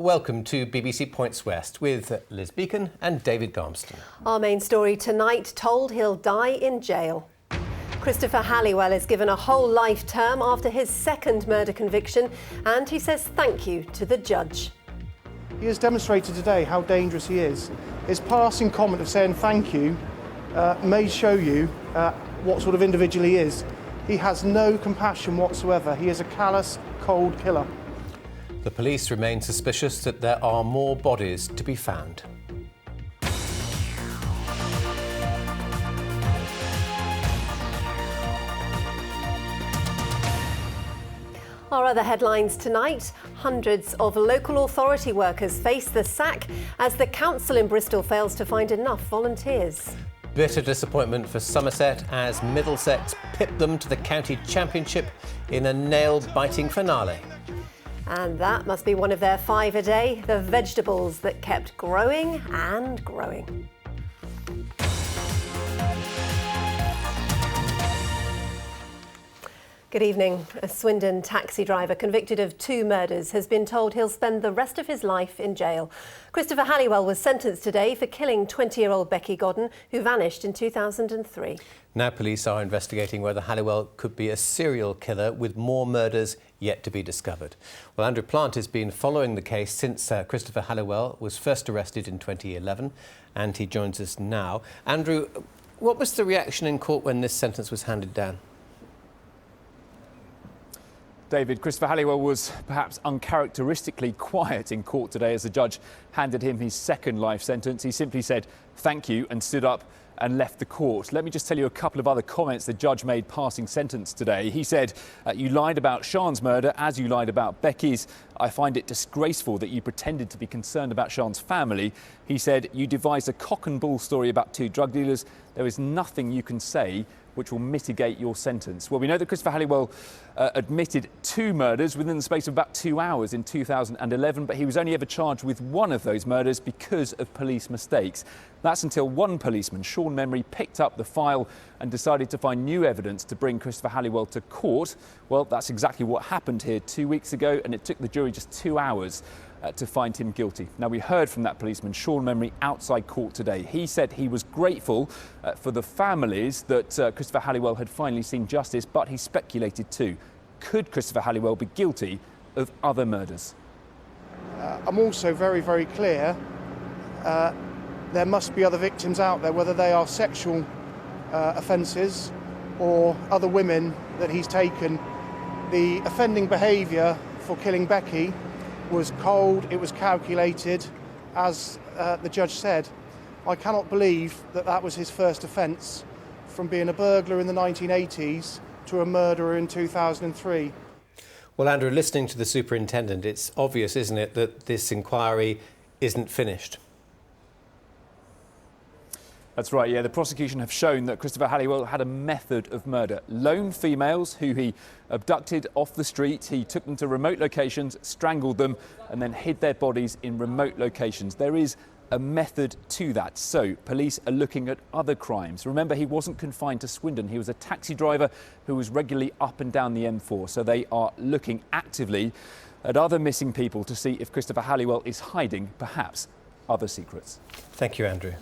Welcome to BBC Points West with Liz Beacon and David Garmston. Our main story tonight, told he'll die in jail. Christopher Halliwell is given a whole life term after his second murder conviction, and he says thank you to the judge. He has demonstrated today how dangerous he is. His passing comment of saying thank you may show you what sort of individual he is. He has no compassion whatsoever. He is a callous, cold killer. The police remain suspicious that there are more bodies to be found. Our other headlines tonight, hundreds of local authority workers face the sack as the council in Bristol fails to find enough volunteers. Bitter disappointment for Somerset as Middlesex pipped them to the county championship in a nail-biting finale. And that must be one of their 5 a day, the vegetables that kept growing and growing. Good evening. A Swindon taxi driver convicted of 2 murders has been told he'll spend the rest of his life in jail. Christopher Halliwell was sentenced today for killing 20-year-old Becky Godden, who vanished in 2003. Now police are investigating whether Halliwell could be a serial killer with more murders yet to be discovered. Well, Andrew Plant has been following the case since Christopher Halliwell was first arrested in 2011, and he joins us now. Andrew, what was the reaction in court when this sentence was handed down? David, Christopher Halliwell was perhaps uncharacteristically quiet in court today as the judge handed him his second life sentence. He simply said thank you and stood up and left the court. Let me just tell you a couple of other comments the judge made passing sentence today. He said, you lied about Sian's murder as you lied about Becky's. I find it disgraceful that you pretended to be concerned about Sian's family. He said, you devised a cock and bull story about 2 drug dealers. There is nothing you can say which will mitigate your sentence. Well, we know that Christopher Halliwell admitted 2 murders within the space of about 2 hours in 2011, but he was only ever charged with 1 of those murders because of police mistakes. That's until one policeman, Sean Memory, picked up the file and decided to find new evidence to bring Christopher Halliwell to court. Well, that's exactly what happened here 2 weeks ago, and it took the jury just 2 hours to find him guilty. Now, we heard from that policeman, Sean Memory, outside court today. He said he was grateful for the families that Christopher Halliwell had finally seen justice, but he speculated too. Could Christopher Halliwell be guilty of other murders? I'm also very, very clear there must be other victims out there, whether they are sexual offences or other women that he's taken. The offending behaviour for killing Becky was cold, it was calculated, as the judge said. I cannot believe that that was his first offence, from being a burglar in the 1980s to a murderer in 2003. Well, Andrew, listening to the superintendent, it's obvious, isn't it, that this inquiry isn't finished? That's right, yeah. The prosecution have shown that Christopher Halliwell had a method of murder. Lone females who he abducted off the street. He took them to remote locations, strangled them, and then hid their bodies in remote locations. There is a method to that. So police are looking at other crimes. Remember, he wasn't confined to Swindon. He was a taxi driver who was regularly up and down the M4. So they are looking actively at other missing people to see if Christopher Halliwell is hiding, perhaps, other secrets. Thank you, Andrew.